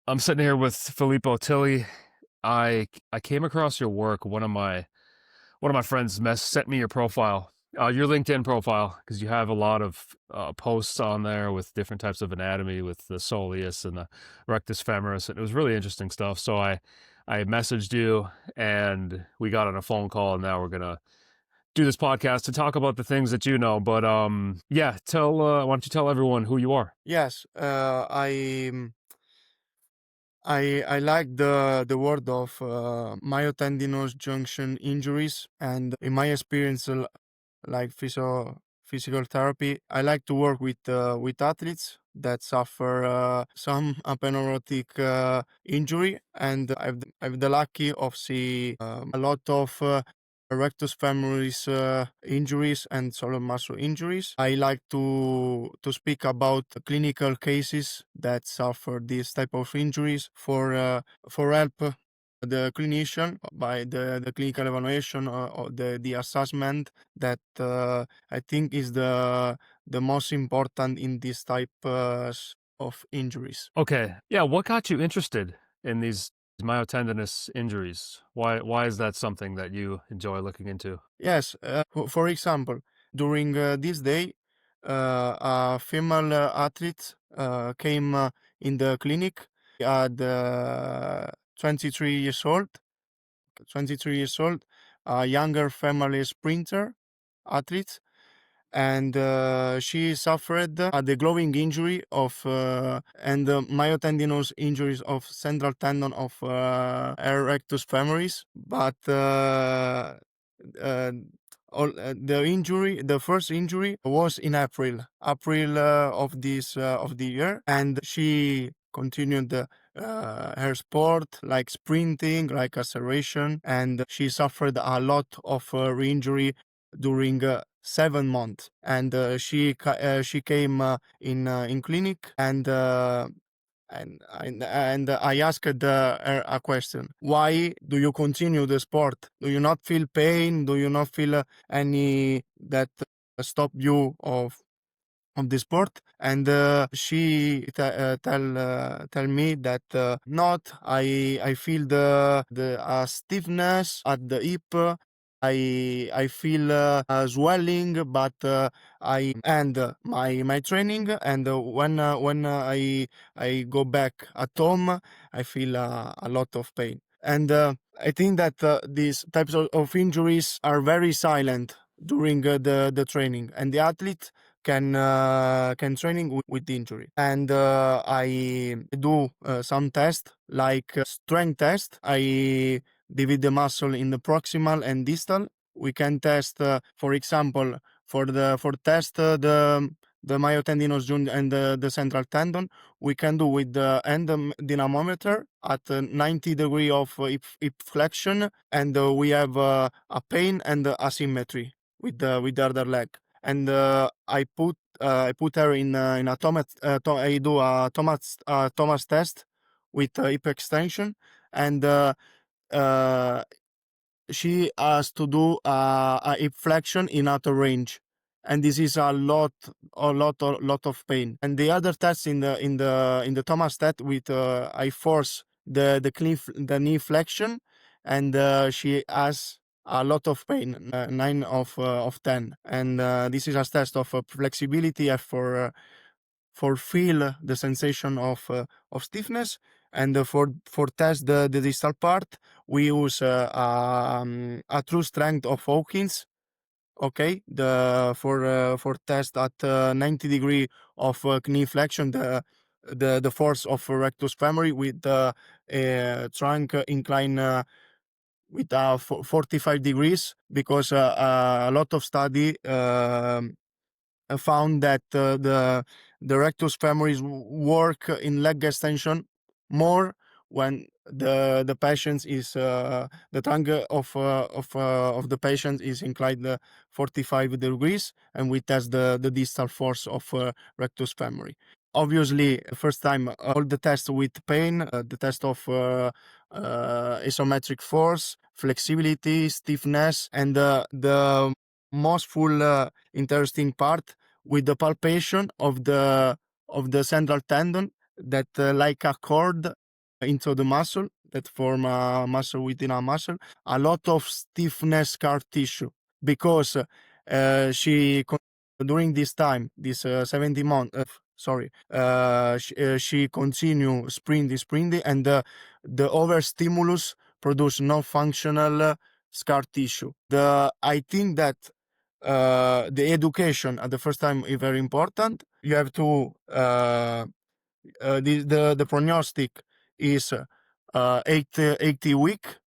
I'm sitting here with Filippo Tilli. I came across your work. One of my friends sent me your profile, your LinkedIn profile, because you have a lot of posts on there with different types of anatomy, with the soleus and the rectus femoris, and it was really interesting stuff. So I messaged you, and we got on a phone call, and now we're gonna do this podcast to talk about the things that you know. But yeah, why don't you tell everyone who you are? Yes, I like the word of myotendinous junction injuries, and in my experience, like physical therapy, I like to work with athletes that suffer some aponeurotic injury, and I've the lucky of see a lot of rectus femoris injuries and solar muscle injuries. I like to speak about clinical cases that suffer these type of injuries for help the clinician by the clinical evaluation or the assessment that I think is the most important in this type of injuries. Okay. Yeah, what got you interested in these myotendinous injuries? Why is that something that you enjoy looking into? Yes, for example, during this day, a female athlete came in the clinic at 23 years old, 23 years old, a younger female sprinter athlete, and she suffered the glowing injury of and myotendinous injuries of central tendon of her rectus femoris, but uh, the first injury was in April of the year, and she continued her sport like sprinting, like acceleration, and she suffered a lot of re-injury during 7 months. And she came in clinic, and I asked her a question. Why do you continue the sport? Do you not feel pain? Do you not feel any that stop you of the sport? And she tell me that not. I feel the stiffness at the hip. I feel swelling, but I end my training, and when I go back at home, I feel a lot of pain. And I think that these types of injuries are very silent during the training, and the athlete can training with the injury. And I do some tests like strength test. I divide the muscle in the proximal and distal. We can test, for example, for test the myotendinous joint and the central tendon. We can do with the end dynamometer at 90 degree of hip flexion, and we have a pain and asymmetry with the other leg. And I put her in a Thomas. I do a Thomas test with hip extension, and uh, she has to do a hip flexion in outer range, and this is a lot of pain. And the other test in the Thomas test with I force the knee flexion, and she has a lot of pain, 9 of 10. And this is a test of flexibility for feel the sensation of stiffness. And for test the distal part, we use a true strength of Hawkins. Okay, the for test at 90 degree of knee flexion, the force of rectus femoris with the trunk incline with 45 degrees, because a lot of study found that the rectus femoris work in leg extension more when the patient is the tongue of the patient is inclined 45 degrees, and we test the distal force of rectus femoris. Obviously, first time all the tests with pain, the test of isometric force, flexibility, stiffness, and the most full interesting part with the palpation of the central tendon that like a cord into the muscle that form a muscle within a muscle, a lot of stiffness scar tissue, because she during this time, this 70 month, she continue sprinting, and the overstimulus produce non-functional scar tissue. I think that the education at the first time is very important. You have to the prognostic is 80 week,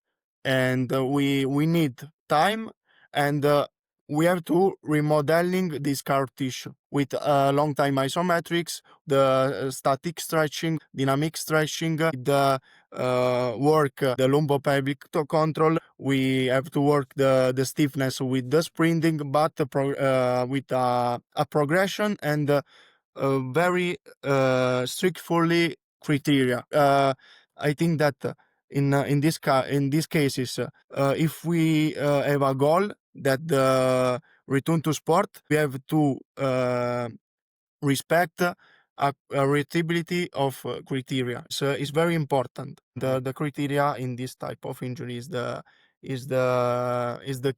and we need time, and we have to remodeling this scar tissue with long time isometrics, the static stretching, dynamic stretching, the work the lumbopelvic control. We have to work the stiffness with the sprinting, but with a progression and very strictly criteria. I think that in these cases, if we have a goal that the return to sport, we have to respect a readability of criteria. So it's very important. The criteria in this type of injury is the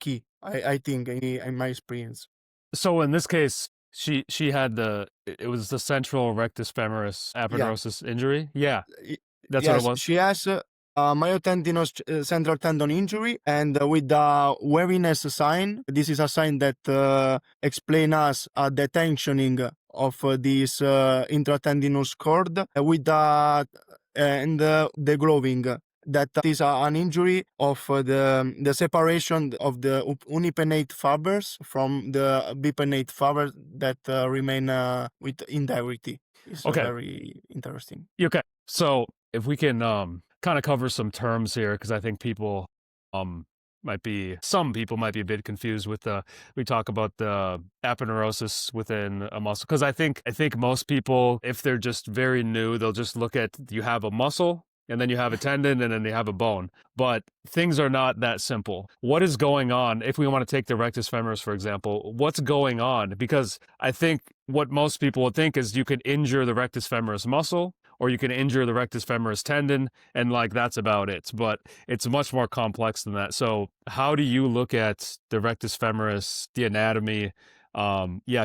key. I think in my experience. So in this case, she had it was the central rectus femoris Yeah. aponeurosis injury. Yeah, that's what it Yes, was. she has a myotendinous central tendon injury, and with the weariness sign. This is a sign that explain us the tensioning of this intratendinous cord with the and the gloving. That is an injury of the separation of the unipennate fibers from the bipennate fibers that remain with integrity. It's Okay. very interesting. Okay. So if we can kind of cover some terms here, because I think some people might be a bit confused with we talk about the aponeurosis within a muscle, because I think most people, if they're just very new, they'll just look at, you have a muscle and then you have a tendon and then you have a bone. But things are not that simple. What is going on? If we want to take the rectus femoris, for example, what's going on? Because I think what most people would think is you can injure the rectus femoris muscle, or you can injure the rectus femoris tendon, and like that's about it. But it's much more complex than that. So how do you look at the rectus femoris, the anatomy?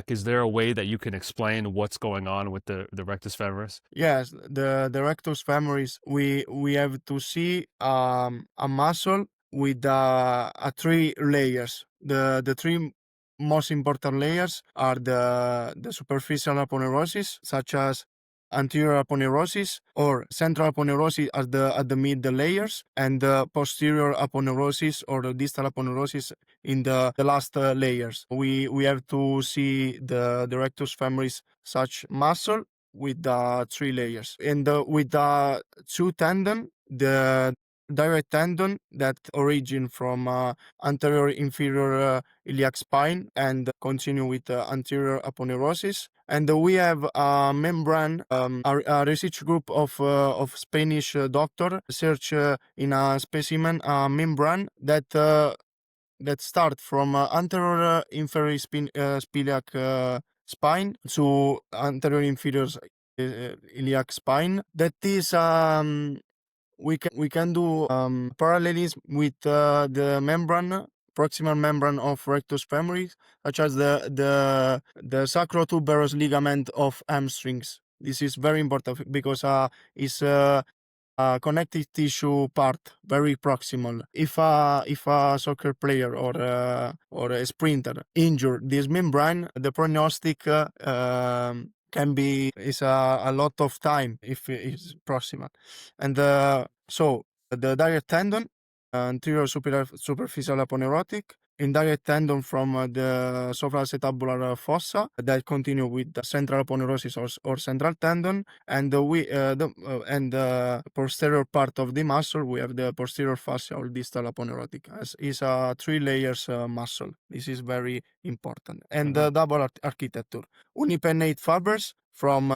Is there a way that you can explain what's going on with the rectus femoris? Yes, the rectus femoris. We have to see a muscle with three layers. The three most important layers are the superficial aponeurosis, such as anterior aponeurosis or central aponeurosis at the mid layers, and the posterior aponeurosis or the distal aponeurosis in the last layers. We have to see the rectus femoris such muscle with the three layers, and with the two tendon, the direct tendon that origin from anterior inferior iliac spine and continue with anterior aponeurosis. And we have a membrane, a research group of Spanish doctor search in a specimen membrane that start from anterior inferior iliac spine to anterior inferior iliac spine. That is we can do parallelism with the membrane, proximal membrane of rectus femoris, such as the sacrotuberous ligament of hamstrings. This is very important because it's connective tissue part, very proximal. If a soccer player or a sprinter injure this membrane, the prognostic can be is a lot of time if it's proximal. And so the direct tendon, anterior superficial aponeurotic, indirect tendon from the supraacetabular fossa that continue with the central aponeurosis or central tendon, and the posterior part of the muscle, we have the posterior fascia or distal aponeurotic, as is a three layers muscle. This is very important. And the double architecture, unipennate fibers from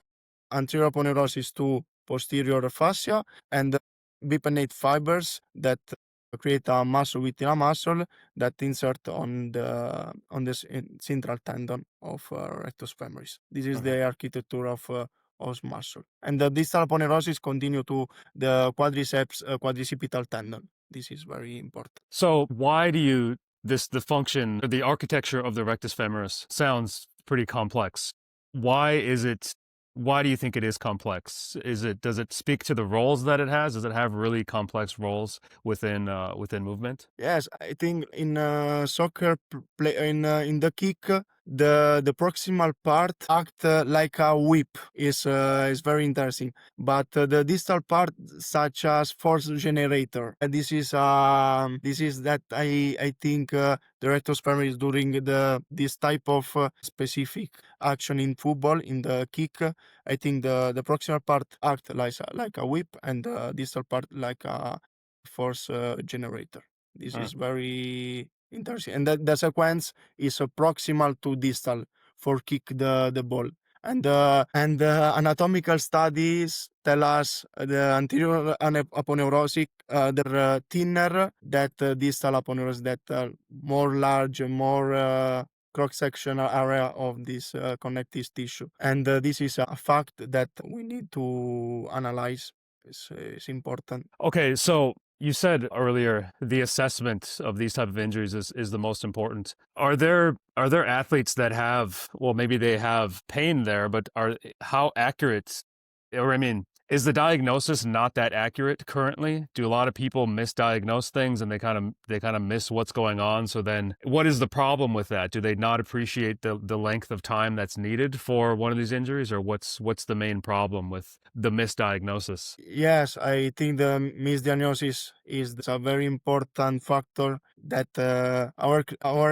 anterior aponeurosis to posterior fascia, and bipennate fibers that create a muscle within a muscle that insert on the central tendon of rectus femoris. This is the architecture of of muscle. And the distal aponeurosis continue to the quadriceps quadricipital tendon. This is very important. So why do you the function or the architecture of the rectus femoris sounds pretty complex? Why do you think it is complex? Does it speak to the roles that it has? Does it have really complex roles within movement? Yes, I think in soccer play in the kick, the proximal part act like a whip is very interesting. But the distal part, such as force generator, this is that I think the rectus femoris is doing this type of specific action in football in the kick. I think the proximal part act like a whip, and the distal part like a force generator. This is very interesting. And the sequence is proximal to distal for kick the ball. And anatomical studies tell us the anterior aponeurosic they're thinner that distal aponeurosis, that more large, more cross-sectional area of this connective tissue. And this is a fact that we need to analyze. It's important. Okay, so you said earlier the assessment of these type of injuries is the most important. Are there athletes that have, well, maybe they have pain there, but how accurate, or I mean, is the diagnosis not that accurate currently? Do a lot of people misdiagnose things and they kind of miss what's going on? So then what is the problem with that? Do they not appreciate the length of time that's needed for one of these injuries, or what's the main problem with the misdiagnosis? Yes, I think the misdiagnosis is a very important factor that our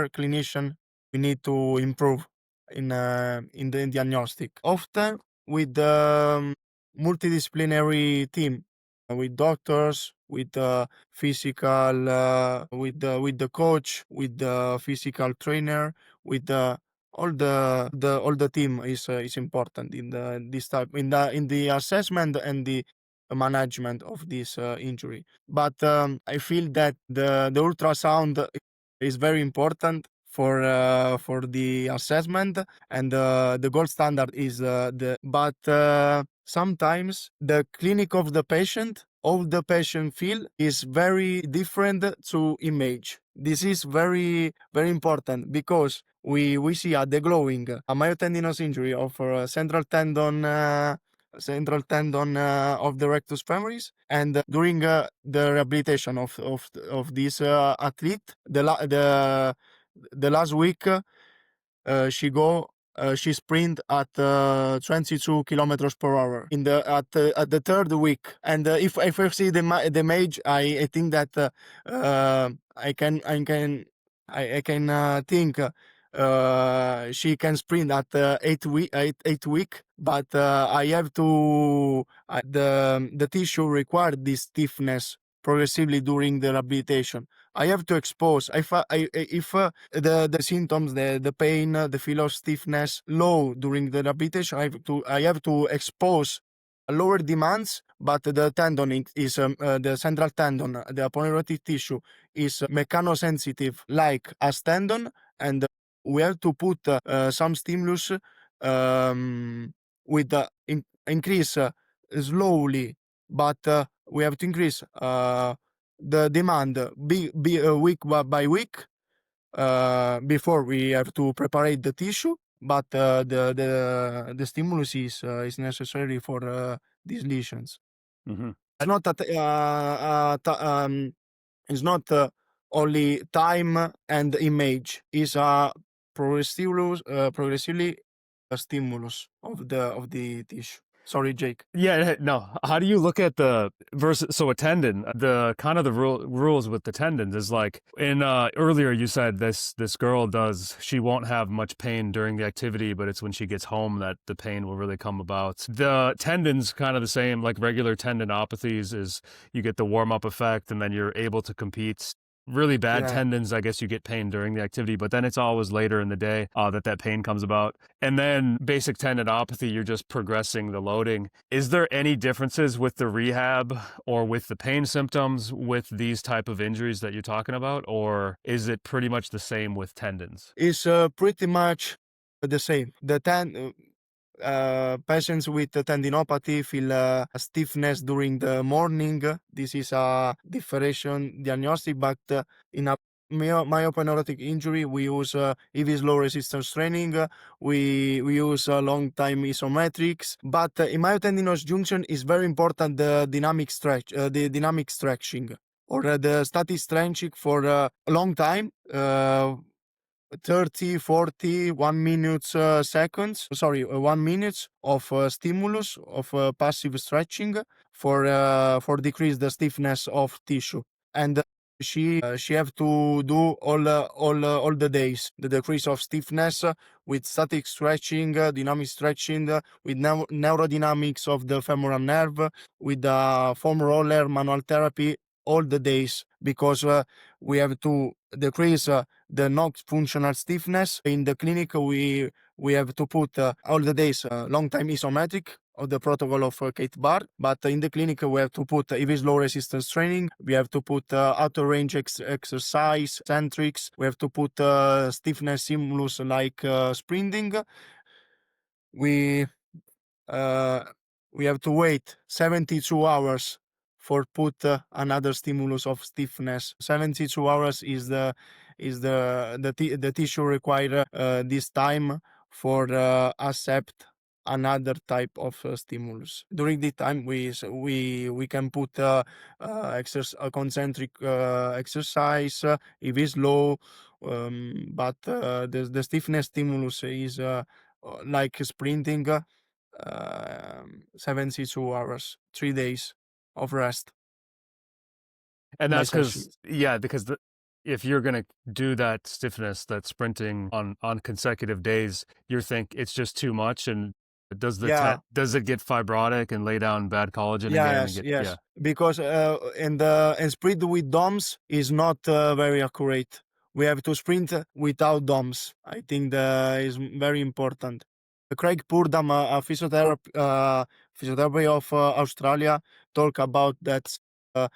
clinician we need to improve in the diagnostic. Often with the multidisciplinary team, with doctors, with the physical, with the coach, with the physical trainer, with the all the team is important in this type in the assessment and the management of this injury. But I feel that the ultrasound is very important for the assessment, and the gold standard is the. But sometimes the clinic of the patient, all the patient feel is very different to image. This is very very important because we see at the glowing a myotendinous injury of central tendon of the rectus femoris, and during the rehabilitation of this athlete, the last week she sprint at 22 kilometers per hour in the at the third week. And if I see the image, I think that I can think she can sprint at 8 week, but I have to the tissue require this stiffness progressively during the rehabilitation. I have to expose if the symptoms, the pain, the feel of stiffness low during the rehabilitation, I have to expose lower demands, but the tendon is the central tendon, the aponeurotic tissue is mechanosensitive like as tendon, and we have to put some stimulus with increase slowly, but we have to increase the demand week by week before we have to prepare the tissue. But the stimulus is necessary for these lesions. Mm-hmm. It's not that it's not only time and image. It's progressively a stimulus of the tissue. Sorry, Jake. Yeah, no. How do you look at the versus so a tendon? The kind of the rules with the tendons is like in earlier you said this girl she won't have much pain during the activity, but it's when she gets home that the pain will really come about. The tendons kind of the same, like regular tendinopathies is you get the warm up effect and then you're able to compete. Really bad tendons, I guess you get pain during the activity, but then it's always later in the day that pain comes about. And then basic tendinopathy, you're just progressing the loading. Is there any differences with the rehab or with the pain symptoms with these type of injuries that you're talking about? Or is it pretty much the same with tendons? It's pretty much the same. Patients with tendinopathy feel stiffness during the morning. This is a differentiation diagnostic, but in a myopneurotic injury, we use EV slow resistance training. We use long time isometrics, but in myotendinous junction is very important the dynamic stretch, the dynamic stretching or the static stretching for a long time. 30, 40, 1 minute seconds, sorry, 1 minute of stimulus of passive stretching for decrease the stiffness of tissue. And she have to do all the days the decrease of stiffness with static stretching, dynamic stretching, with neurodynamics of the femoral nerve, with foam roller, manual therapy, all the days, because we have to decrease the non-functional stiffness. In the clinic, we have to put all the days long time isometric of the protocol of Kate Bar, but in the clinic we have to put EV slow resistance training, we have to put outer range exercise, centrics, we have to put stiffness stimulus like sprinting. We uh, we have to wait 72 hours for put another stimulus of stiffness. 72 hours is the tissue require this time for accept another type of stimulus. During the time we can put concentric exercise if it's low, but the stiffness stimulus is like sprinting. 72 hours, 3 days of rest And by that's because, sessions. yeah, because if you're going to do that stiffness, that sprinting on consecutive days, you think it's just too much. And Yeah, does it get fibrotic and lay down bad collagen again and yes, get, yeah. yes. Because and sprint with DOMs is not very accurate. We have to sprint without DOMs. I think that is very important. Craig Purdam, a physiotherapy of Australia, talk about that uh,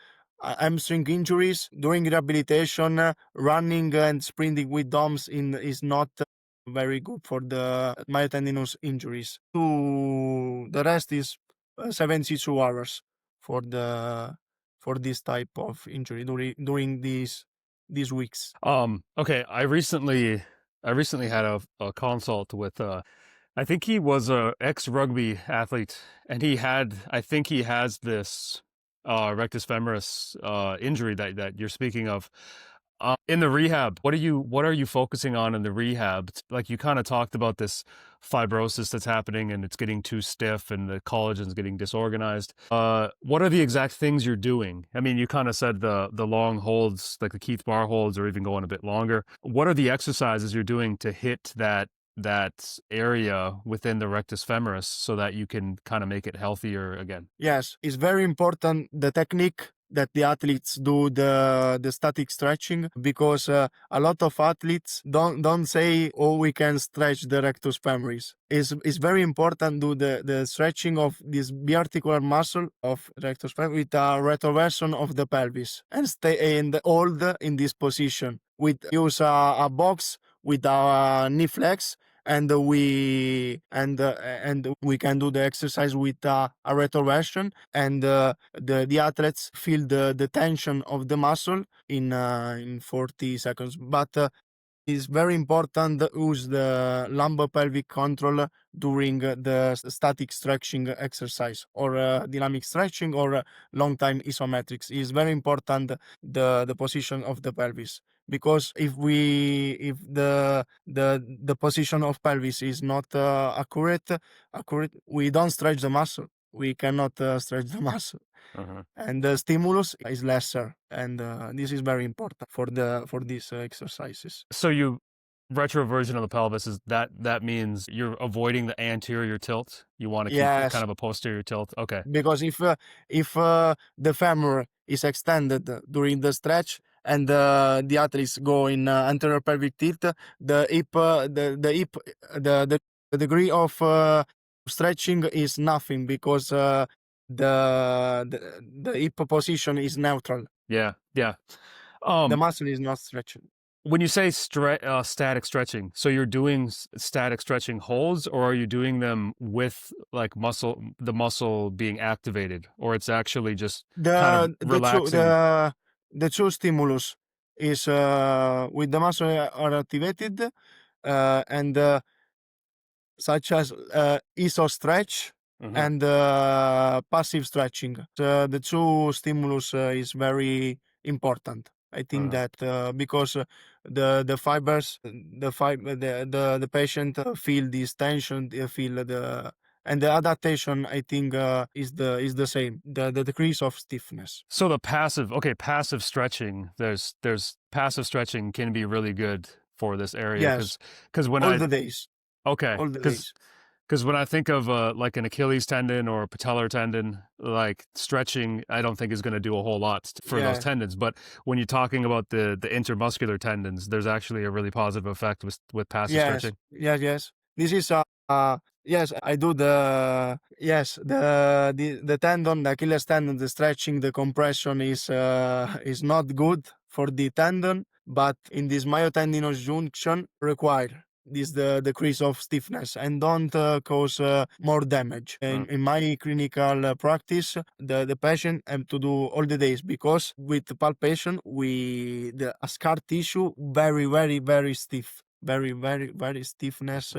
hamstring injuries during rehabilitation. Running and sprinting with DOMs is not very good for the myotendinous injuries. To the rest is 72 hours for the for this type of injury during these weeks. Okay. I recently had a consult with, I think he was a ex-rugby athlete, and I think he has this rectus femoris injury that you're speaking of. In the rehab, what are you focusing on in the rehab? Like, you kind of talked about this fibrosis that's happening and it's getting too stiff and the collagen's getting disorganized. What are the exact things you're doing? I mean, you kind of said the long holds, like the Keith bar holds, or even going a bit longer. What are the exercises you're doing to hit that area within the rectus femoris so that you can kind of make it healthier again? Yes, it's very important the technique that the athletes do the static stretching, because a lot of athletes don't say, oh, we can stretch the rectus femoris. It's very important do the stretching of this biarticular muscle of rectus femoris with a retroversion of the pelvis and stay and hold in this position. We use a box with a knee flex, and we can do the exercise with a retroversion, and the athletes feel the tension of the muscle in 40 seconds. But it's very important to use the lumbar-pelvic control during the static stretching exercise or dynamic stretching or long time isometrics. It's very important the position of the pelvis, because if the position of pelvis is not accurate, we don't stretch the muscle. We cannot stretch the muscle, Uh-huh. and the stimulus is lesser, and this is very important for these exercises. So retroversion of the pelvis, is that means you're avoiding the anterior tilt. You want to keep kind Yes, of a posterior tilt. Okay. because if the femur is extended during the stretch and the athletes go in anterior pelvic tilt, the hip the hip the degree of stretching is nothing, because the hip position is neutral. Yeah. Yeah. The Um muscle is not stretching. when you say static stretching, so you're doing static stretching holds, or are you doing them with like the muscle being activated, or it's actually just kind of relaxing? The two stimulus is with the muscle are activated and such as iso stretch Hmm. and passive stretching. The two stimulus is very important. I think Uh, that because the fibers, the patient feel this tension, they feel the and the adaptation. I think is the same. The decrease of stiffness. so the passive stretching, there's passive stretching can be really good for this area Yes, because when all I the days, okay all the because days. because when I think of like an Achilles tendon or a patellar tendon, like stretching, I don't think is going to do a whole lot for those Yeah. tendons. But when you're talking about the intermuscular tendons, there's actually a really positive effect with passive Yes, stretching. yes. This is yes, I do the yes, the tendon, the Achilles tendon, the stretching, the compression is not good for the tendon, but in this myotendinous junction require this the decrease of stiffness and don't cause more damage. Mm. In my clinical practice, the patient have to do all the days because with palpation we the scar tissue very stiff, very stiffness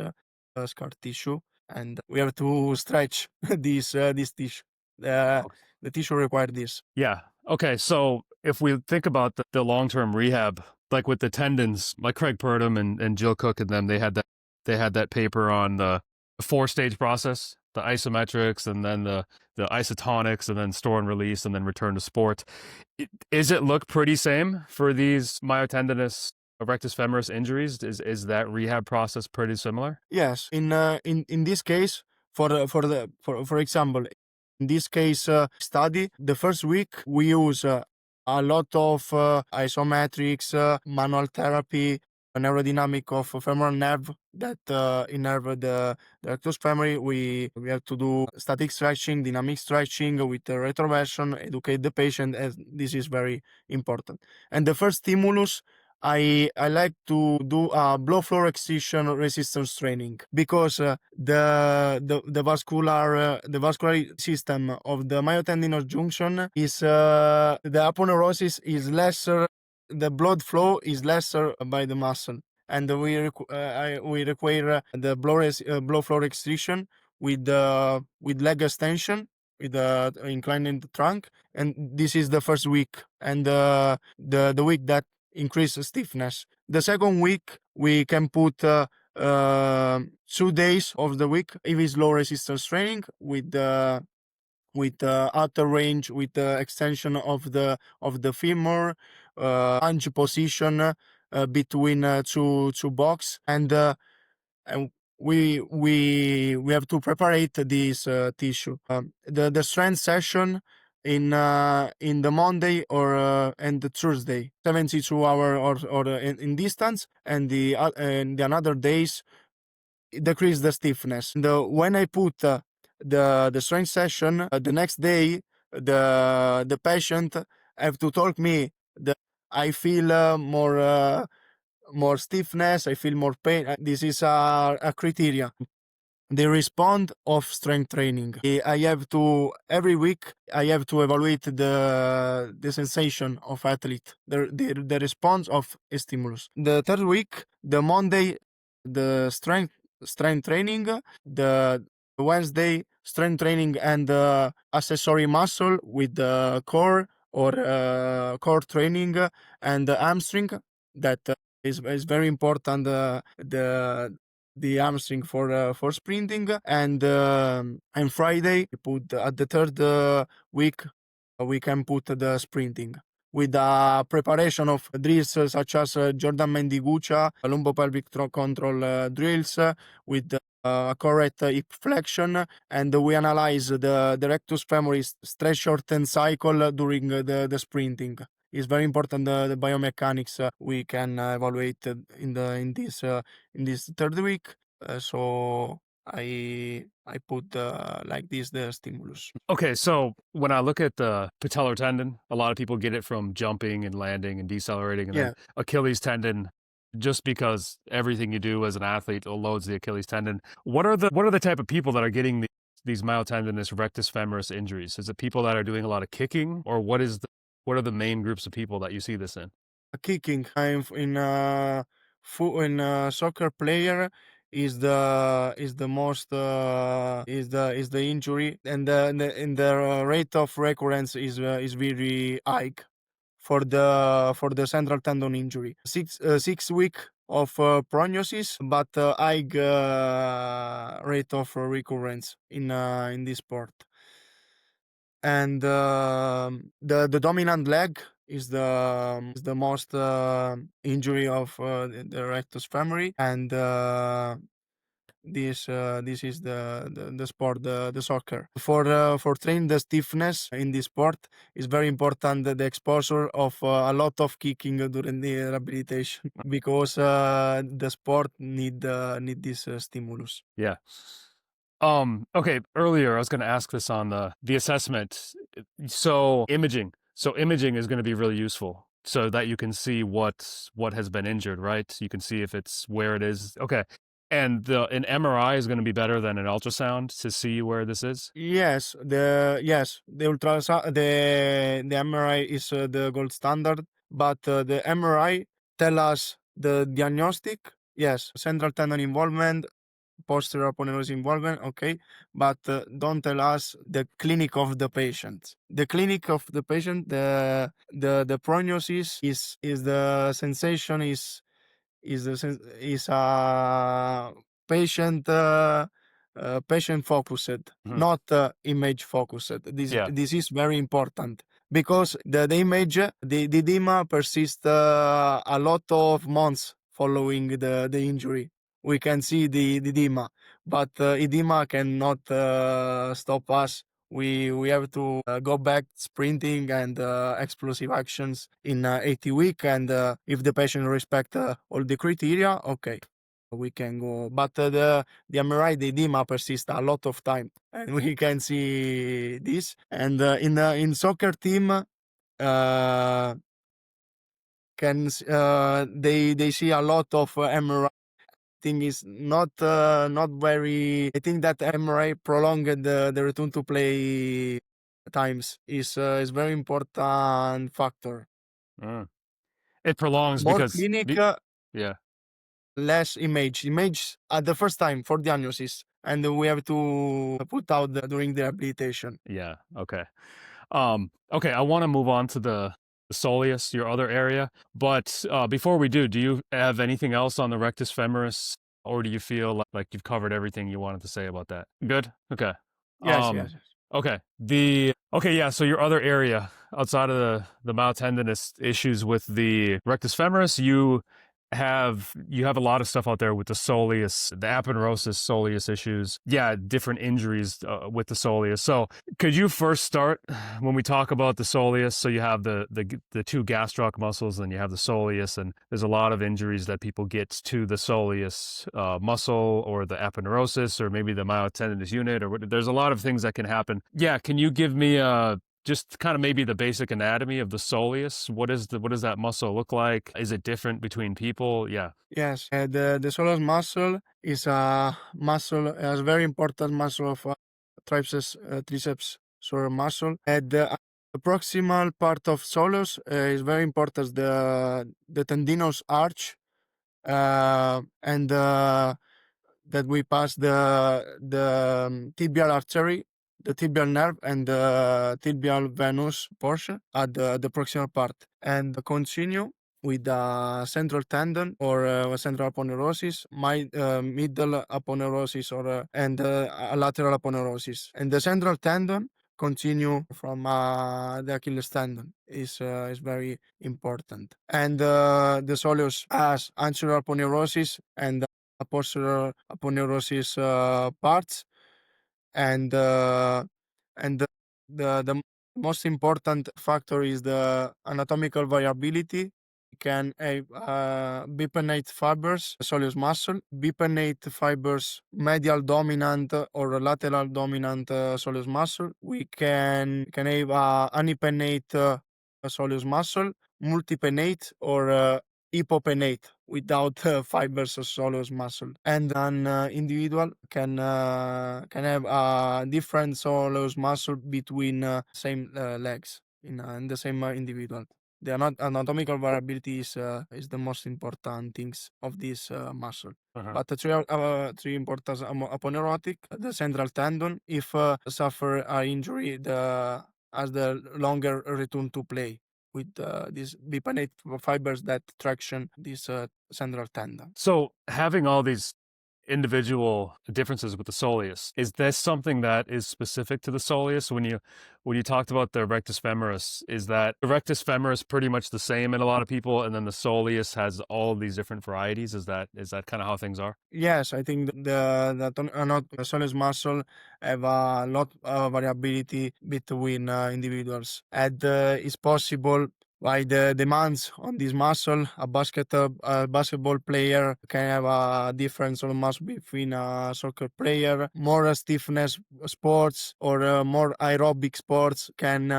scar tissue, and we have to stretch this tissue. Uh, the tissue require this. Yeah. Okay. So if we think about the long term rehab, like with the tendons, like Craig Purdom and Jill Cook and them, they had that paper on the 4-stage process, the isometrics, and then the isotonics, and then store and release, and then return to sport. Is it look pretty same for these myotendinous rectus femoris injuries? Is that rehab process pretty similar? Yes, in this case, for example, in this case study, the first week we use a lot of isometrics, manual therapy, neurodynamic of femoral nerve that innerve the rectus femoris. We have to do static stretching, dynamic stretching with retroversion, educate the patient, and this is very important. And the first stimulus I like to do a blow floor excision resistance training because the vascular system of the myotendinous junction is the aponeurosis is lesser, the blood flow is lesser by the muscle, and we require the blow floor excision with leg extension with the inclining the trunk, and this is the first week, and the week that increase stiffness. The second week we can put 2 days of the week if it's low resistance training with outer range with the extension of the femur, lunge position between two box, and we have to prepare this tissue. The strength session in the Monday or and the Thursday, 72 hour or in distance, and the another days decrease the stiffness. When I put the strength session the next day, the patient have to talk me. I feel more stiffness. I feel more pain. This is a criteria. The respond of strength training. I have to every week. I have to evaluate the sensation of athlete, the response of stimulus. The third week, the Monday, the strength training. The Wednesday, strength training and accessory muscle with the core or core training and the hamstring. That is very important. The hamstring for sprinting, and Friday we put at the third week we can put the sprinting with a preparation of drills such as Jordan Mendigucha, lumbopelvic control drills with correct hip flexion, and we analyze the rectus femoris stretch shorten cycle during the sprinting. It's very important the biomechanics we can evaluate in this third week. So I put like this the stimulus. Okay, so when I look at the patellar tendon, a lot of people get it from jumping and landing and decelerating, and then Yeah, Achilles tendon, just because everything you do as an athlete loads the Achilles tendon. What are the type of people that are getting these myotendinous rectus femoris injuries? Is it people that are doing a lot of kicking, or what are the main groups of people that you see this in? kicking. I'm in soccer player is the most is the injury, and the rate of recurrence is very high for the central tendon injury. 6 week of prognosis, but high rate of recurrence in this sport. And the dominant leg is the most injury of the rectus femoris, and this is the sport, the soccer. For train the stiffness in this sport is very important the exposure of a lot of kicking during the rehabilitation because the sport need this stimulus. Yeah. Okay, earlier I was going to ask this on the assessment. So imaging is going to be really useful so that you can see what has been injured, right? You can see if it's where it is. Okay. And an MRI is going to be better than an ultrasound to see where this is? The ultrasound, the MRI is the gold standard, but the MRI tell us the diagnostic. Yes, central tendon involvement, posterior aponeurosis involvement, okay, but don't tell us the clinic of the patient. The clinic of the patient, the prognosis is the sensation is patient patient focused, Mhm. not image focused. Yeah. This is very important because the image, the edema persists a lot of months following the injury. We can see the edema, but edema cannot stop us. We have to go back sprinting and explosive actions in 80 week, and if the patient respect all the criteria, okay, we can go. But the MRI, the edema persists a lot of time, and we can see this. And in soccer team, they see a lot of MRI. Thing is not very. I think that MRI prolonged the return to play times is very important factor. Mm. It prolongs More because clinic, yeah. less image at the first time for diagnosis, and we have to put out during the rehabilitation. Yeah. Okay. Okay, I want to move on to the soleus, your other area. But before we do you have anything else on the rectus femoris, or do you feel like you've covered everything you wanted to say about that? Good. Okay. Yes, yes, yes. Okay. Yeah. So your other area outside of the myotendinous issues with the rectus femoris, you have a lot of stuff out there with the soleus, the aponeurosis soleus issues. Yeah, different injuries with the soleus. So could you first start when we talk about the soleus? So you have the two gastroc muscles, and you have the soleus, and there's a lot of injuries that people get to the soleus muscle, or the aponeurosis, or maybe the myotendinous unit, or there's a lot of things that can happen. Yeah, can you give me just kind of maybe the basic anatomy of the soleus? What does that muscle look like? Is it different between people? Yeah. Yes, the soleus muscle is a muscle, a very important muscle of triceps soleus muscle. And the proximal part of soleus is very important. The tendinous arch, and that we pass the tibial artery, the tibial nerve, and the tibial venous portion at the proximal part, and continue with the central tendon or central aponeurosis, my middle aponeurosis, or and a lateral aponeurosis, and the central tendon continue from the Achilles tendon is very important, and the soleus has anterior aponeurosis and posterior aponeurosis parts, and the most important factor is the anatomical variability can have bipinnate fibers, soleus muscle, bipinnate fibers, medial dominant or lateral dominant soleus muscle. We can have unipinnate soleus muscle, multipennate or hypopennate without fibers of soleus muscle. And an individual can have different soleus muscle between same legs in the same individual. The anatomical variability is the most important things of this muscle. But the three important aponeurotic, the central tendon, if suffer a injury, as the longer return to play with these bipinnate fibers that traction this central tendon. So having all these individual differences with the soleus, is this something that is specific to the soleus? When you talked about the rectus femoris, is that the rectus femoris pretty much the same in a lot of people, and then the soleus has all these different varieties? Is that kind of how things are? Yes, I think the soleus muscle have a lot of variability between individuals, and it's possible by the demands on this muscle. A basketball player can have a difference of muscle between a soccer player. More stiffness sports or more aerobic sports can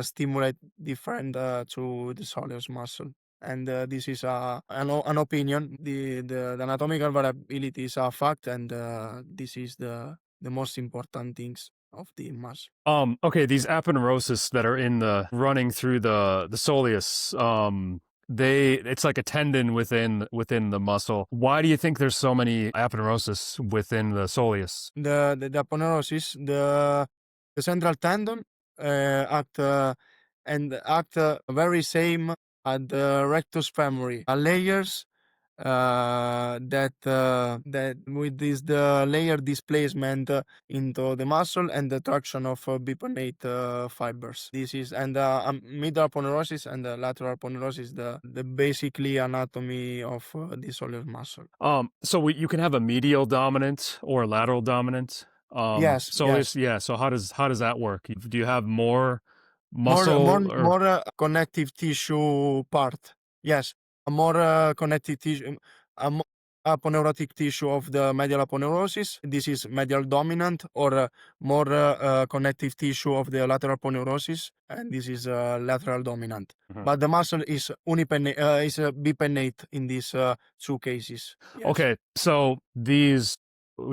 stimulate different to the soleus muscle. And this is an opinion. The anatomical variability is a fact, and this is the most important things of the muscle. Okay, these aponeurosis that are in the running through the soleus, it's like a tendon within the muscle. Why do you think there's so many aponeurosis within the soleus? The aponeurosis, the central tendon act very same at the rectus femoris, layers that with this the layer displacement into the muscle and the traction of bipinnate fibers. This is and middle aponeurosis and the lateral aponeurosis, the basically anatomy of the soleus muscle. So you can have a medial dominant or a lateral dominant. Yes, Soleus, yes. yeah. So how does that work? Do you have more More muscle or? connective tissue part. Yes, a more connective tissue, aponeurotic tissue of the medial aponeurosis. This is medial dominant, or more connective tissue of the lateral aponeurosis, and this is lateral dominant. Mhm. But the muscle is bipinnate in these two cases. Yes. Okay, so we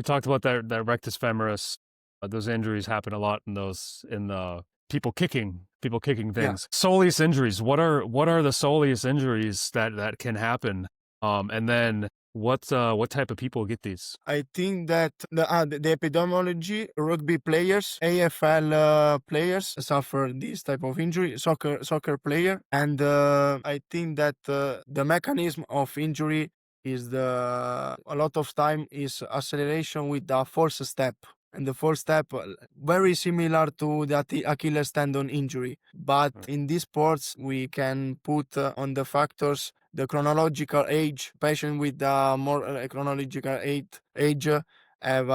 talked about that rectus femoris. Those injuries happen a lot in the people kicking Yeah. things. Soleus injuries. What are the soleus injuries that can happen? And then what type of people get these? I think that the epidemiology, rugby players, AFL players suffer this type of injury, soccer player, and I think that the mechanism of injury is a lot of time is acceleration with the first step. And the first step very similar to the Achilles tendon injury, but in these sports we can put on the factors the chronological age. Patient with more chronological age have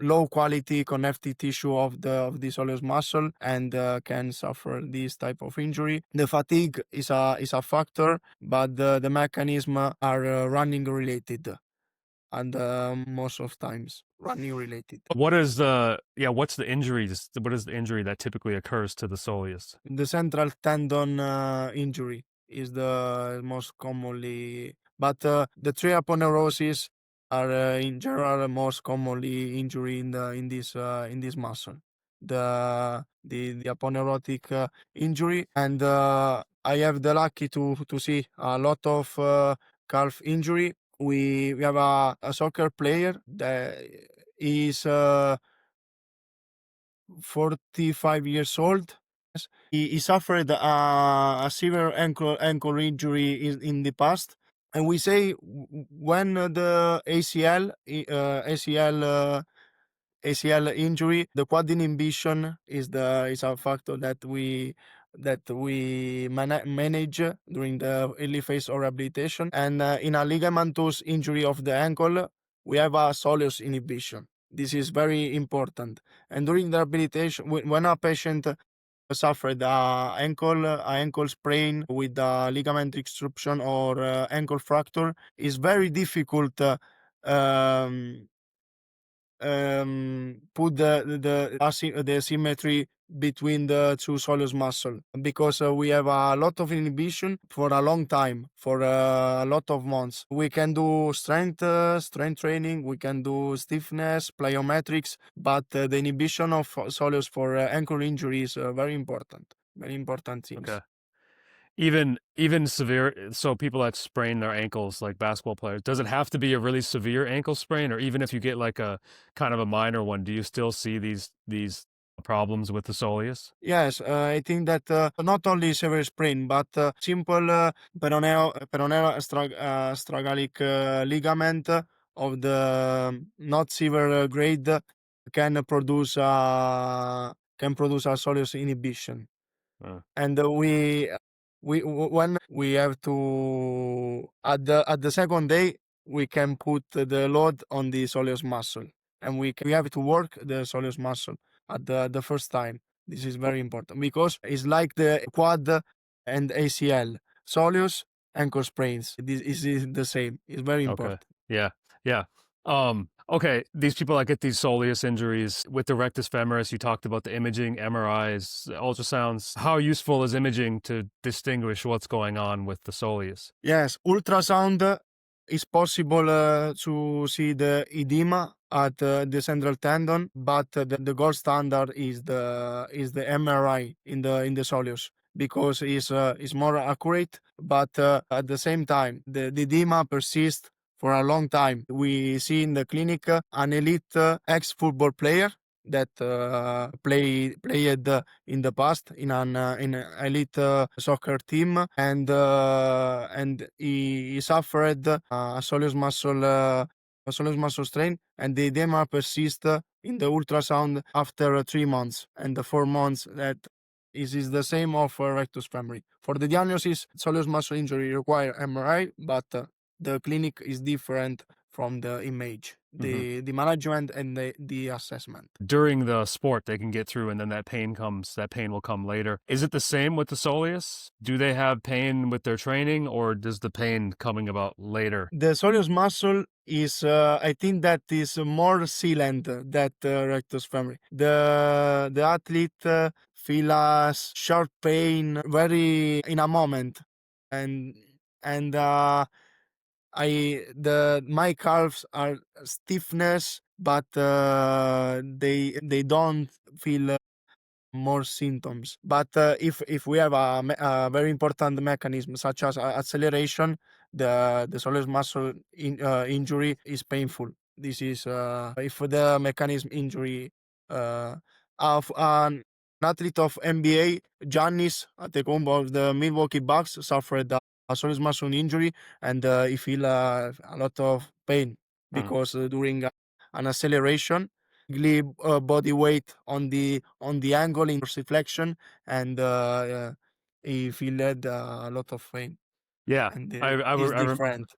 low quality connective tissue of the soleus muscle and can suffer this type of injury. The fatigue is a factor, but the mechanism are running related, and most of times running related. What's the injury? What is the injury that typically occurs to the soleus? The central tendon injury is the most commonly, but the three aponeurosis are in general most commonly injury in this muscle. The aponeurotic injury, and I have the lucky to see a lot of calf injury. We have a soccer player that is 45 years old. He suffered a severe ankle injury in the past, and we say when the ACL injury, the quad inhibition is a factor that we manage during the early phase of rehabilitation. And in a ligamentous injury of the ankle, we have a soleus inhibition. This is very important. And during the rehabilitation, when a patient suffered a ankle sprain with a ligament extrusion or ankle fracture, is very difficult um, put the symmetry between the two soleus muscle, because we have a lot of inhibition for a long time, for a lot of months. We can do strength training, we can do stiffness, plyometrics, but the inhibition of soleus for ankle injury is very important Okay. things. Even severe, so people that sprain their ankles, like basketball players, does it have to be a really severe ankle sprain, or even if you get like a kind of a minor one, do you still see these problems with the soleus? Yes, I think that not only severe sprain, but simple peroneal astragalic ligament of the not severe grade can produce a soleus inhibition. Uh, And when we have to at the second day, we can put the load on the soleus muscle, and we have to work the soleus muscle at the first time. This is very important because it's like the quad and ACL, soleus ankle sprains. This is the same. It's very okay. important. Yeah. Yeah. Okay, these people that get these soleus injuries with the rectus femoris, you talked about the imaging, MRIs, ultrasounds. How useful is imaging to distinguish what's going on with the soleus? Yes, ultrasound is possible to see the edema at the central tendon, but the gold standard is the MRI in the soleus, because is more accurate. But at the same time, the edema persists for a long time. We see in the clinic an elite ex-football player that played in the past in an elite soccer team, and he suffered a soleus muscle strain, and the edema persist in the ultrasound after 3 months and the 4 months. That is the same of rectus femoris. For the diagnosis, soleus muscle injury require MRI, but the clinic is different from the image, Mhm. the management and the assessment. During the sport they can get through, and then that pain will come later. Is it the same with the soleus? Do they have pain with their training, or does the pain coming about later? The soleus muscle is, I think that is more silent that rectus femoris. The athlete feel a sharp pain very in a moment, and and my calves are stiffness, but they don't feel more symptoms. But if we have a very important mechanism such as acceleration, the soleus muscle injury is painful. This is if the mechanism injury of an athlete of NBA, Giannis at the combo of the Milwaukee Bucks, suffered a soleus muscle injury, and he feel a lot of pain Mm. because during an acceleration, body weight on the angle in dorsiflexion, and he feel a lot of pain, Yeah, and I it's different.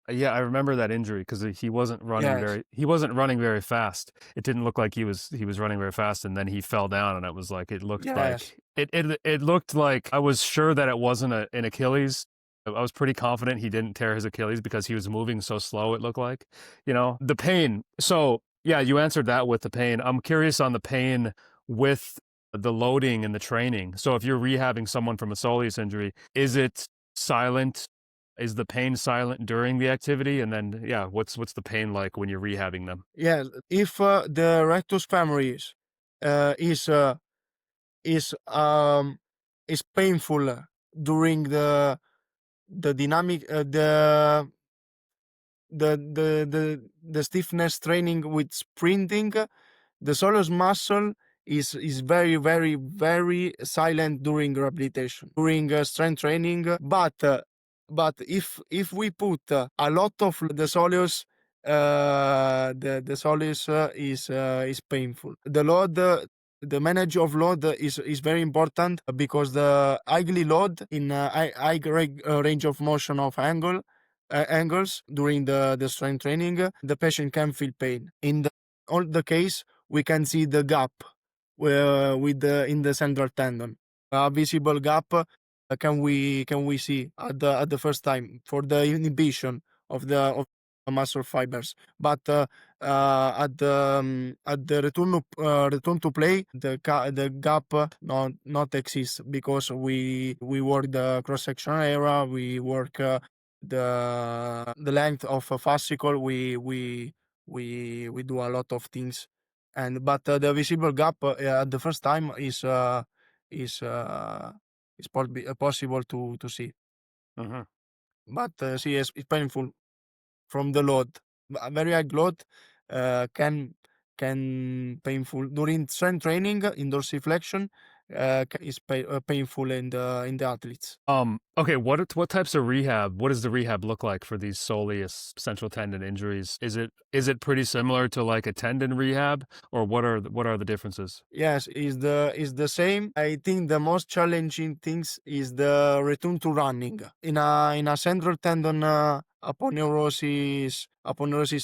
yeah, I remember that injury because Yes, he wasn't running very fast. It didn't look like he was running very fast, and then he fell down, and it was like yes, it looked like I was sure that it wasn't an Achilles. I was pretty confident he didn't tear his Achilles because he was moving so slow. It looked like, the pain. So yeah, you answered that with the pain. I'm curious on the pain with the loading and the training. So if you're rehabbing someone from a soleus injury, is it silent? Is the pain silent during the activity? And then, yeah, what's the pain like when you're rehabbing them? yes. If the rectus femoris is is um is painful during the dynamic the stiffness training with sprinting, the soleus muscle is very very silent during rehabilitation, during strength training. But if we put a lot of the soleus, the soleus is painful. The load. The manage of load is very important, because the highly load in range of motion of angles during the strength training, the patient can feel pain. In all the case, we can see the gap in the central tendon. A visible gap can we see at the first time for the inhibition of the muscle fibers, but at the return to play, the gap not exists because we work the cross sectional area, we work the length of a fascicle, we do a lot of things, and but the visible gap at the first time is uh, possible to see, Hmm. but see it's painful from the load. A very high load can painful during strength training. In dorsiflexion is painful in the athletes. Okay, what types of rehab, what does the rehab look like for these soleus central tendon injuries? Is it pretty similar to like a tendon rehab, or what are the differences? Yes, is the same. I think the most challenging things is the return to running in a central tendon aponeurosis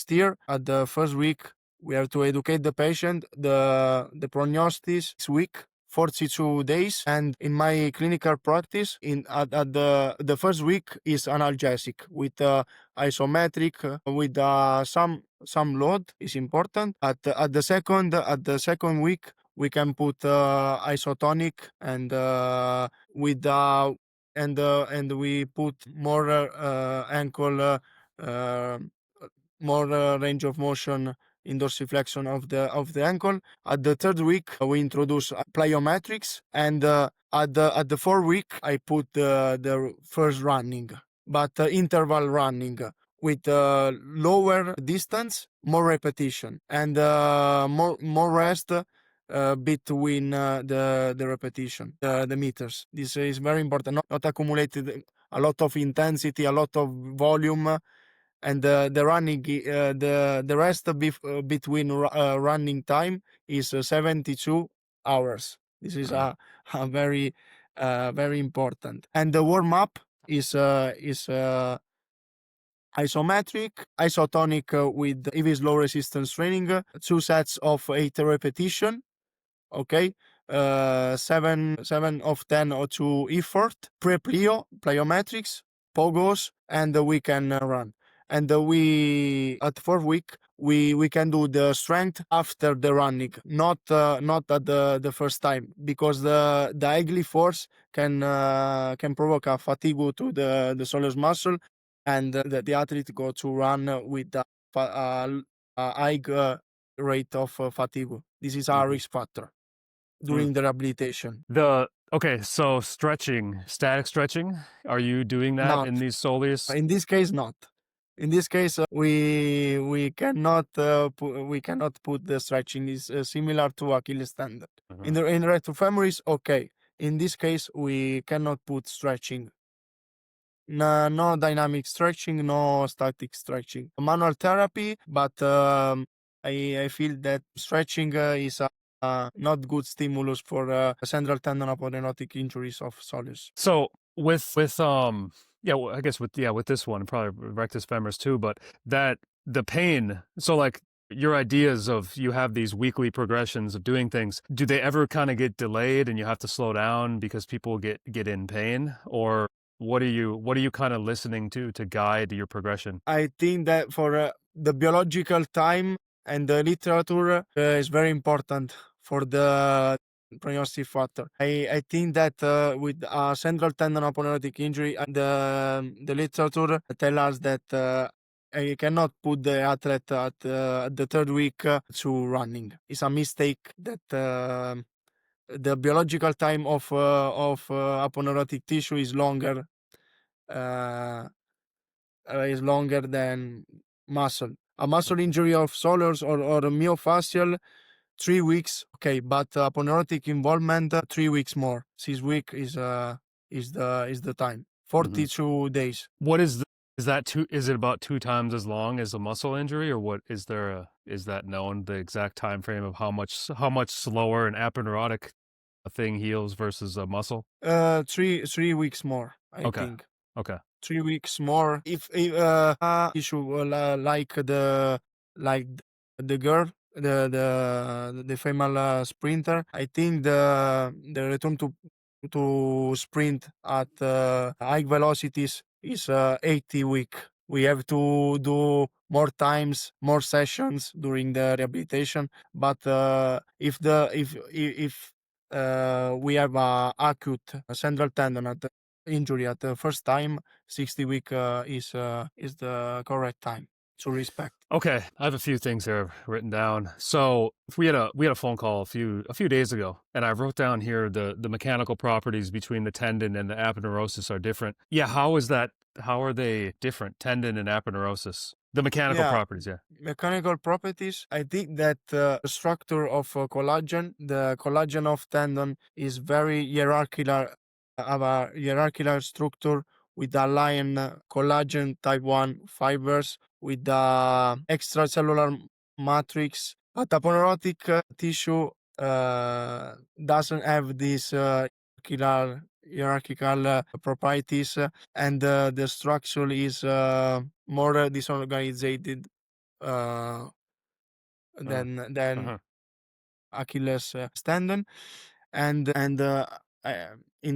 tear. At the first week, we have to educate the patient. The prognosis is week 42 days, and in my clinical practice at the first week is analgesic with isometric with some load is important. At the second week we can put isotonic and with and we put more ankle uh, more range of motion in dorsiflexion of the ankle. At the third week, we introduce plyometrics, and at the fourth week, I put the first running, but interval running with lower distance, more repetition, and more rest between the repetition, the meters. This is very important. Not accumulated a lot of intensity, a lot of volume, and the running the rest between running time is 72 hours. This is a very very important, and the warm up is isometric isotonic with if it's low resistance training, 2 sets of 8 repetition. Okay, 7 of 10 or 2 effort, plyometrics, pogos, and we can run. And we at 4th week we can do the strength after the running, not at the first time, because the ugly force can provoke a fatigue to the soleus muscle, and the athlete go to run with a high rate of fatigue. This is a Mhm. risk factor Mm. during the rehabilitation. Okay, so static stretching, are you doing that Not in these soleus? in this case, not. In this case, we cannot put the stretching is similar to Achilles tendon. Mhm. In rectus femoris, okay. In this case, we cannot put stretching. No, no dynamic stretching, no static stretching. Manual therapy, but I feel that stretching is a not good stimulus for central tendon aponeurotic injuries of soleus. So with yeah, well, I guess with this one, probably rectus femoris too, but that the pain. So like your ideas of you have these weekly progressions of doing things, do they ever kind of get delayed and you have to slow down because people get in pain, or what are you kind of listening to guide your progression? I think that for the biological time and the literature is very important for the prognostic factor. I think that with a central tendon aponeurotic injury, the literature tell us that I cannot put the athlete at the 3rd week to running. It's a mistake that the biological time of aponeurotic tissue uh, is longer than muscle. A muscle injury of soleus or myofascial, 3 weeks, okay, but aponeurotic involvement, 3 weeks more. 6 week is the time. Mhm. 42 days. What is that is it about 2 times as long as a muscle injury, or what is that known, the exact time frame of how much slower an aponeurotic thing heals versus a muscle? 3 weeks more, I Okay. think. Okay. 3 weeks more. If issue like the girl the female sprinter. I think the return to sprint at high velocities is 80 week. We have to do more times, more sessions during the rehabilitation. But if we have a acute central tendon at the injury at the first time, 60 week is the correct time to respect. Okay, I have a few things here written down. So we had a phone call a few days ago, and I wrote down here the mechanical properties between the tendon and the aponeurosis are different. Yeah, how is that? How are they different? Tendon and aponeurosis, the mechanical Yeah, properties. Yeah. mechanical properties. I think that the structure of collagen, the collagen of tendon is very hierarchical, have a hierarchical structure with a line collagen type 1 fibers with the extracellular matrix. But aponeurotic tissue doesn't have these hierarchical properties, and the structure is more disorganized uh, Uh, than uh-huh. Achilles tendon, and in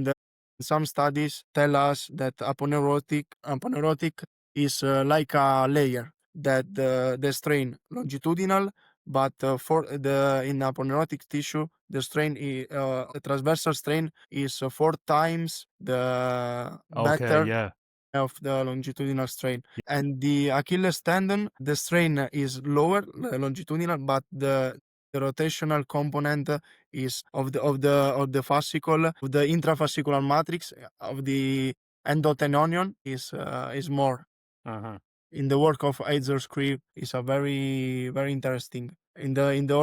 the some studies tell us that aponeurotic is like a layer that the strain longitudinal, but for the in aponeurotic tissue the the transversal strain is 4 times the Okay. better Yeah. of the longitudinal strain. And the Achilles tendon, the strain is lower longitudinal, but the rotational component is of the fascicle, of the intrafascicular matrix of the endotendonion is more. Uh-huh. In the work of Eiser's is a very interesting. In the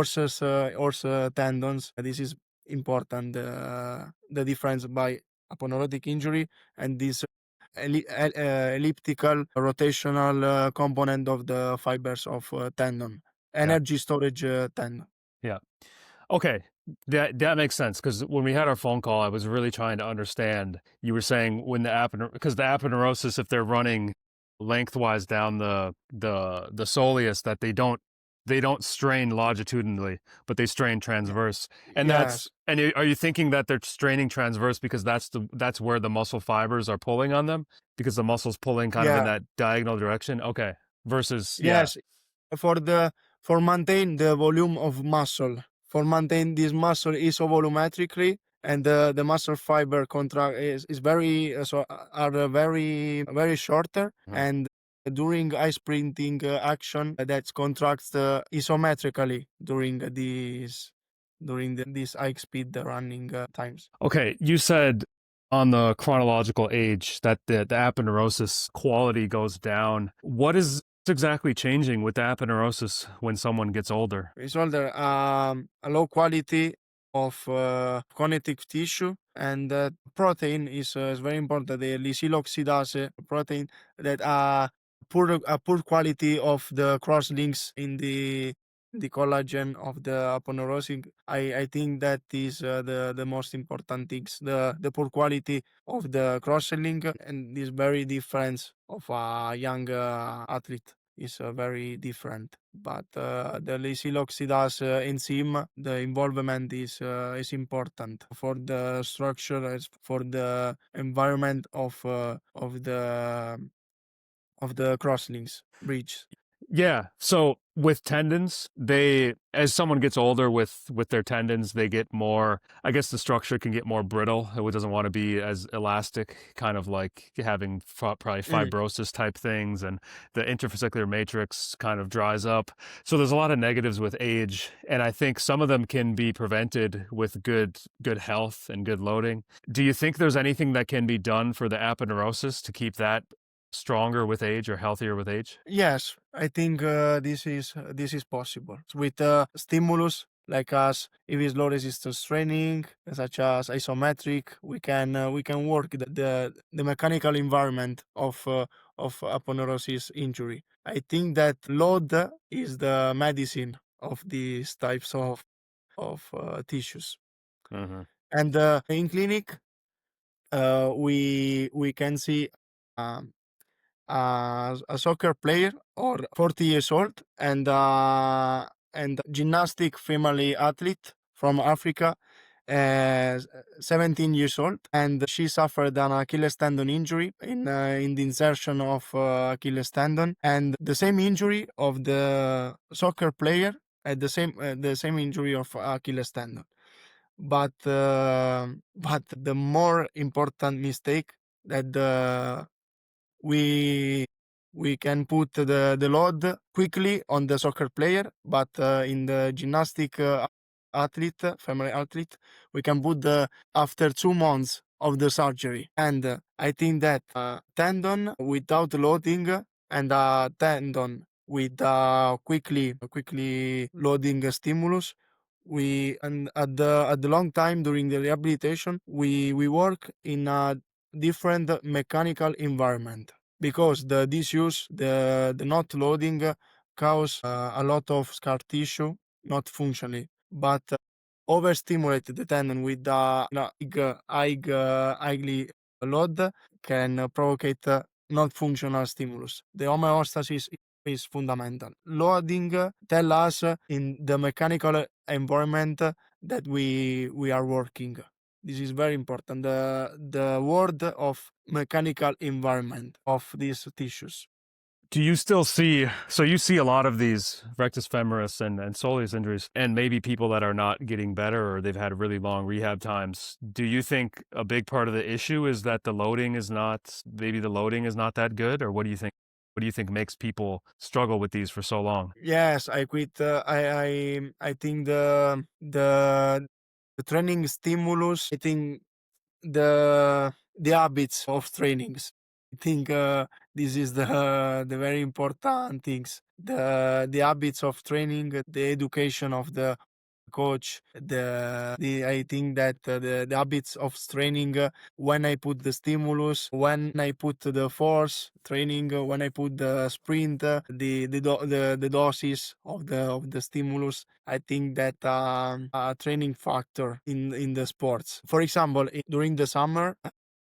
horse tendons, this is important. The difference by aponeurotic injury and this elliptical rotational component of the fibers of tendon, Yeah. energy storage tendon. Yeah. Okay, that makes sense because when we had our phone call, I was really trying to understand. You were saying when because the aponeurosis, if they're running lengthwise down the soleus, that they don't strain longitudinally, but they strain transverse, and Yes, are you thinking that they're straining transverse because that's where the muscle fibers are pulling on them because the muscle's pulling kind of in yeah, that diagonal direction? Okay, versus yeah, yes. For the for maintain the volume of muscle, for maintain this muscle isovolumetrically, and the muscle fiber contract is very are very shorter, uh-huh. and during high sprinting action that contracts isometrically during these high speed running times. Okay, you said on the chronological age that the aponeurosis quality goes down. What is exactly changing with the aponeurosis when someone gets older? Result a low quality of connective tissue, and protein is very important. The lysyl oxidase protein that a poor quality of the cross links in the collagen of the aponeurosis. I think that is the most important things. The poor quality of the cross link and this very difference of a young athlete is very different. But the lysyl oxidase enzyme, the involvement is important for the structure, as for the environment of the crosslinks bridge. Yeah. So with tendons, they as someone gets older with their tendons, they get more, I guess the structure can get more brittle. It doesn't want to be as elastic, kind of like having probably Mm. fibrosis type things, and the interfascicular matrix kind of dries up. So there's a lot of negatives with age, and I think some of them can be prevented with good health and good loading. Do you think there's anything that can be done for the aponeurosis to keep that stronger with age or healthier with age? Yes, I think this is possible with stimulus like us. If it's low resistance training, such as isometric, we can work the mechanical environment of aponeurosis injury. I think that load is the medicine of these types of tissues. Mhm. And in clinic, we can see. Um, a soccer player or 40 years old, and and gymnastic family athlete from Africa, 17 years old, and she suffered an Achilles tendon injury in the insertion of Achilles tendon, and the same injury of the soccer player, the same injury of Achilles tendon. But the more important mistake that we we can put the load quickly on the soccer player, but in the gymnastic athlete, family athlete, we can put the after 2 months of the surgery. And I think that tendon without loading and a tendon with quickly loading stimulus, we and at the long time during the rehabilitation, we work in a different mechanical environment, because the disuse, the not loading cause a lot of scar tissue, not functionally, but overstimulate the tendon with highly load can provocate not functional stimulus. The homeostasis is fundamental. Loading tell us in the mechanical environment that we are working. This is very important. The word of mechanical environment of these tissues. Do you still see, so you see a lot of these rectus femoris and soleus injuries, and maybe people that are not getting better or they've had really long rehab times. Do you think a big part of the issue is that the loading is not, maybe the loading is not that good? Or what do you think? What do you think makes people struggle with these for so long? Yes, I quit. I think the training stimulus. I think the habits of trainings. I think this is the very important things. The habits of training, the education of the coach, the I think that the habits of training, when I put the stimulus, when I put the force training, when I put the sprint, the doses of the stimulus, I think that a training factor in the sports. For example, during the summer,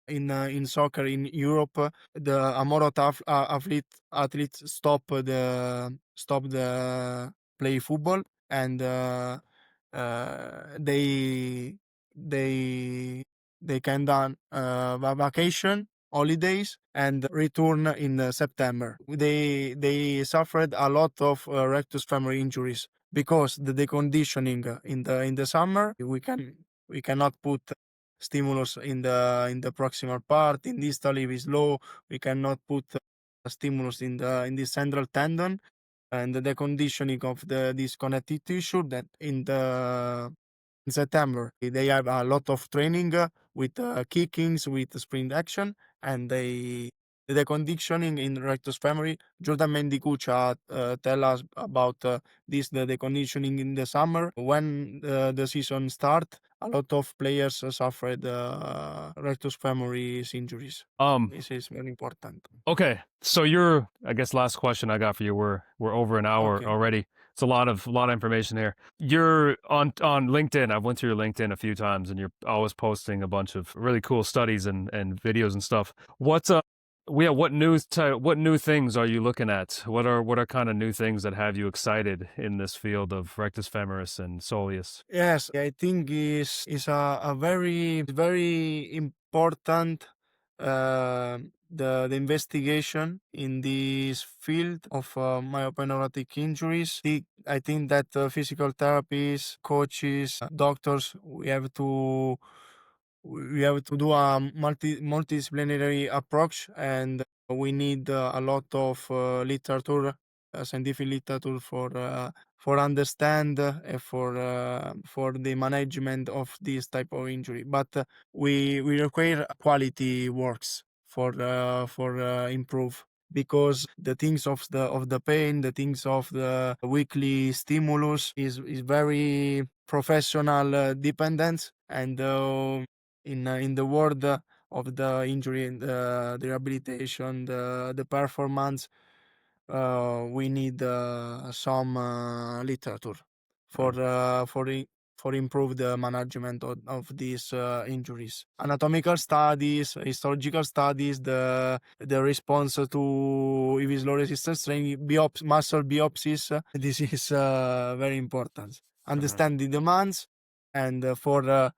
in soccer in Europe, the Aponeurotic athletes stop the play football, and they they they can done vacation holidays and return in September. They suffered a lot of rectus femoris injuries because the deconditioning in the summer, we cannot put stimulus in the proximal part. In distal, if it's low, we cannot put stimulus in the central tendon, and the conditioning of this connective tissue, that in September they have a lot of training with kickings, with sprint action, and the conditioning in rectus femoris. Jordan Mendicuccia tell us about this, the conditioning in the summer. When the season start, a lot of players suffered rectus femoris injuries. This is very important. Okay, so I guess last question I got for you. We're over an hour Okay. already. It's a lot of information here. You're on LinkedIn. I've went through your LinkedIn a few times, and you're always posting a bunch of really cool studies and videos and stuff. What's what new things are you looking at? What are kind of new things that have you excited in this field of rectus femoris and soleus? Yes, I think is a very important the investigation in this field of myopathic injuries. I think that physical therapists, coaches, doctors, we have to do a multidisciplinary approach, and we need a lot of literature, scientific literature for understand for the management of this type of injury. But we require quality works for improve, because the things of the pain, the things of the weekly stimulus is very professional dependent, and in the world of the injury and the rehabilitation, the performance, we need some literature for for improve the management of these injuries. Anatomical studies, histological studies, the response to EV slow resistance training, muscle biopsies. This is very important. Understand the demands and for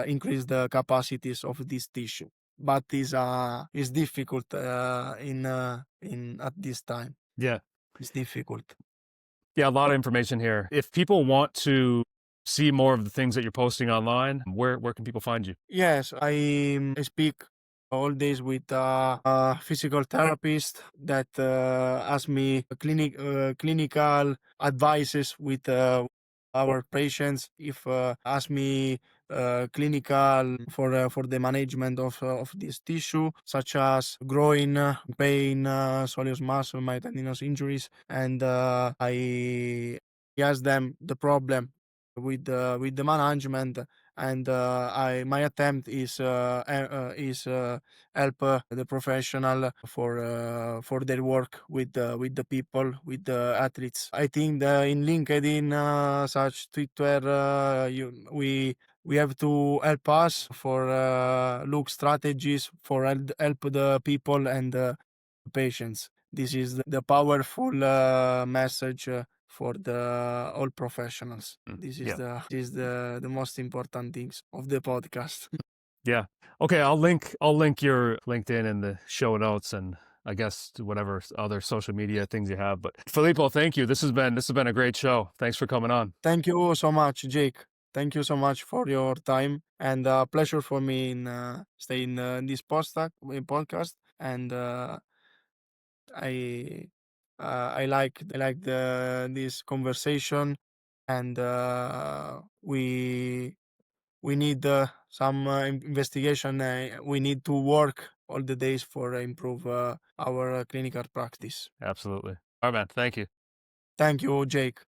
increase the capacities of this tissue. But is difficult in at this time. Yeah. It's difficult. Yeah, a lot of information here. If people want to see more of the things that you're posting online, where can people find you? Yes, I speak all days with a physical therapist that ask me clinical advices with our patients. If ask me clinical for the management of this tissue, such as groin pain, soleus muscle, myotendinous injuries, and I ask them the problem with the management, and my attempt is help the professional for their work with the people, with the athletes. I think that in LinkedIn, such Twitter, we have to help us for look strategies for help the people and patients. This is the powerful message for the all professionals. This is Yeah. the most important things of the podcast. Yeah. Okay, I'll link your LinkedIn in the show notes, and I guess whatever other social media things you have. But Filippo, thank you. This has been a great show. Thanks for coming on. Thank you so much, Jake. Thank you so much for your time, and pleasure for me in staying in this podcast. And I I like this conversation, and we need some investigation. We need to work all the days for improve our clinical practice. Absolutely. All right, man. Thank you. Thank you, Jake.